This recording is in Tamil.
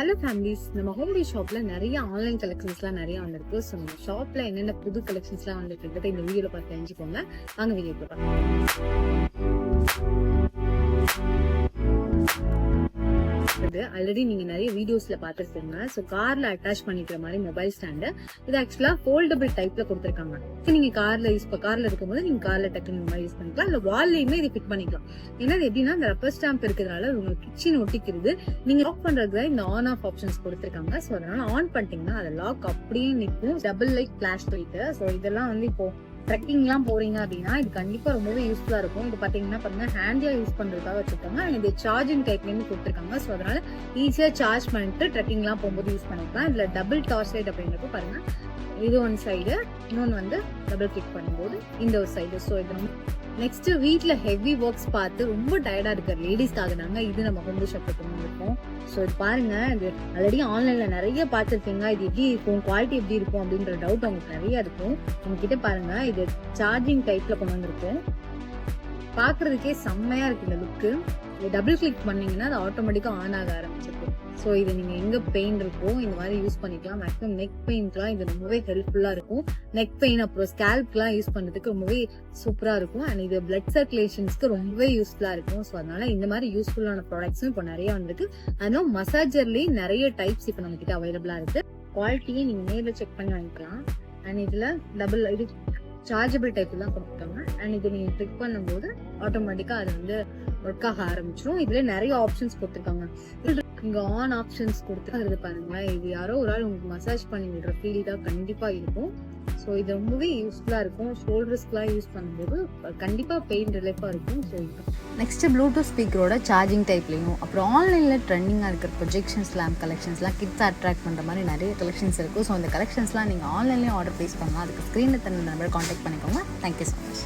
ஹலோ ஃபேமிலிஸ், நம்ம ஹோம்லி ஷாப்ல நிறைய ஆன்லைன் கலெக்ஷன்ஸ்லாம் நிறைய வந்திருக்கு. ஸோ நம்ம ஷாப்ல என்னென்ன புது கலெக்ஷன்ஸ்லாம் வந்துருக்கு இந்த வீடியோல பார்த்து தெரிஞ்சுக்கோங்க. வாங்க வீடியோ ஆல்ரெடி நீங்க நிறைய வீடியோஸ்ல பாத்துருக்கீங்க. ஸோ கார்ல அட்டாச் பண்ணிக்கிற மாதிரி மொபைல் ஸ்டாண்டு. இது ஆக்சுவலா ஃபோல்டபிள் டைப்ல கொடுத்துருக்காங்க. நீங்க கார்ல இருக்கும்போது நீங்க கார்ல டக்குனு இந்த மாதிரி யூஸ் பண்ணிக்கலாம். இல்ல வால்லையுமே இது ஃபிட் பண்ணிக்கலாம். ஏன்னா எப்படின்னா இந்த ரப்பர் ஸ்டாம்ப் இருக்கிறதுனால உங்களுக்கு கிச்சன் ஒட்டிக்கிறது. நீங்க லாக் பண்றதுக்கு இந்த ஆன் ஆஃப் ஆப்ஷன்ஸ் கொடுத்துருக்காங்க. ஸோ அதனால ஆன் பண்ணிட்டீங்கன்னா அதை லாக் அப்படியே நிற்கும். Double light flash light. So இதெல்லாம் வந்து இப்போ ட்ரெக்கிங்லாம் போறீங்க அப்படின்னா இது கண்டிப்பா ரொம்பவே யூஸ்ஃபுல்லா இருக்கும். இது பாத்தீங்கன்னா பாருங்க ஹேண்டியா யூஸ் பண்றதுக்காக வச்சிருக்காங்க. இது சார்ஜிங் டைப்லயுமே கொடுத்துருக்காங்க. ஸோ அதனால ஈஸியா சார்ஜ் பண்ணிட்டு ட்ரெக்கிங்லாம் போகும்போது யூஸ் பண்ணிக்கலாம். இதுல டபுள் டார்ச் லைட் அப்படின்றப்ப பாருங்க, இது ஒன் சைடு, இன்னொன்னு வந்து டபுள் கிளிக் பண்ணும்போது இந்த ஒரு சைடு. ஸோ இது நெக்ஸ்ட் வீட்ல ஹெவி ஒர்க்ஸ் பார்த்து ரொம்ப டயர்டா இருக்கிற லேடிஸ்க்காக தாங்க இது நம்ம ஹோம்லி ஷாப்ல கொண்டு இருக்கோம். ஸோ இது பாருங்க, இது ஆல்ரெடி ஆன்லைன்ல நிறைய பார்த்துருக்கீங்க. இது எப்படி இருக்கும், குவாலிட்டி எப்படி இருக்கும் அப்படின்ற டவுட் உங்களுக்கு நிறைய இருக்கும். உங்ககிட்ட பாருங்க, இது சார்ஜிங் டைப்ல கொண்டு வந்திருக்கும். பாக்குறதுக்கே செம்மையா இருக்கு இந்த லுக்கு. டபுள் கிளிக் பண்ணீங்கன்னா அது ஆட்டோமேட்டிக்கா ஆன் ஆக ஆரம்பிச்சிருக்கும். ஸோ இது நீங்க எங்க பெயின் இருக்கோ இந்த மாதிரி யூஸ் பண்ணிக்கலாம். மேக்ஸிமம் நெக் பெயின்க்குலாம் இது ரொம்பவே ஹெல்ப்ஃபுல்லா இருக்கும். நெக் பெயின் அப்புறம் ஸ்கேல்ப்லாம் யூஸ் பண்றதுக்கு ரொம்பவே சூப்பரா இருக்கும். அண்ட் இது பிளட் சர்க்குலேஷன்ஸ்க்கு ரொம்பவே யூஸ்ஃபுல்லா இருக்கும். ஸோ அதனால இந்த மாதிரி யூஸ்ஃபுல்லான ப்ராடக்ட்ஸும் இப்போ நிறைய வந்திருக்கு. அதனால மசாஜர்லயே நிறைய டைப்ஸ் இப்போ நம்ம கிட்ட அவைலபிளா இருக்கு. குவாலிட்டியை நீங்க நேரில் செக் பண்ணி வாங்கிக்கலாம். அண்ட் இதுல டபுள் இது சார்ஜபிள் டைப் தான் கொடுத்துருக்காங்க. அண்ட் இது நீங்க கிளிக் பண்ணும்போது ஆட்டோமேட்டிக்கா அது வந்து ஒர்க் ஆக ஆரம்பிச்சிடும். இதுல நிறைய ஆப்ஷன்ஸ் கொடுத்துருக்காங்க. இங்க ஆன் ஆப்ஷன்ஸ் கொடுத்துருக்கிறது பாருங்களேன். இது யாரோ ஒரு ஆள் உங்களுக்கு மசாஜ் பண்ணி விடுற ஃபீல் தான் கண்டிப்பா இருக்கும். ஸோ இது ரொம்பவே யூஸ்ஃபுல்லா இருக்கும். ஷோல்டர்ஸ்க்குலாம் யூஸ் பண்ணும்போது கண்டிப்பா பெயின் ரிலீஃபா இருக்கும். ஸோ நெக்ஸ்ட் ப்ளூடூத் ஸ்பீக்கரோட சார்ஜிங் டைப்லையும் அப்புறம் ஆன்லைனில் ட்ரெண்டிங்காக இருக்கிற ப்ரொஜெக்ஷன்ஸ் லேம்ப் கலெக்ஷன்ஸ்லாம் கிட்ஸ் அட்ராக்ட் பண்ணுற மாதிரி நிறைய கலெக்ஷன்ஸ் இருக்குது. ஸோ அந்த கலெக்ஷன்ஸ்லாம் நீங்கள் ஆன்லைன்லேயும் ஆர்டர் ப்ளேஸ் பண்ணலாம். அதுக்கு ஸ்க்ரீனில் தந்த நம்பர் கான்டாக்ட் பண்ணிக்கோங்க. Thank you so much.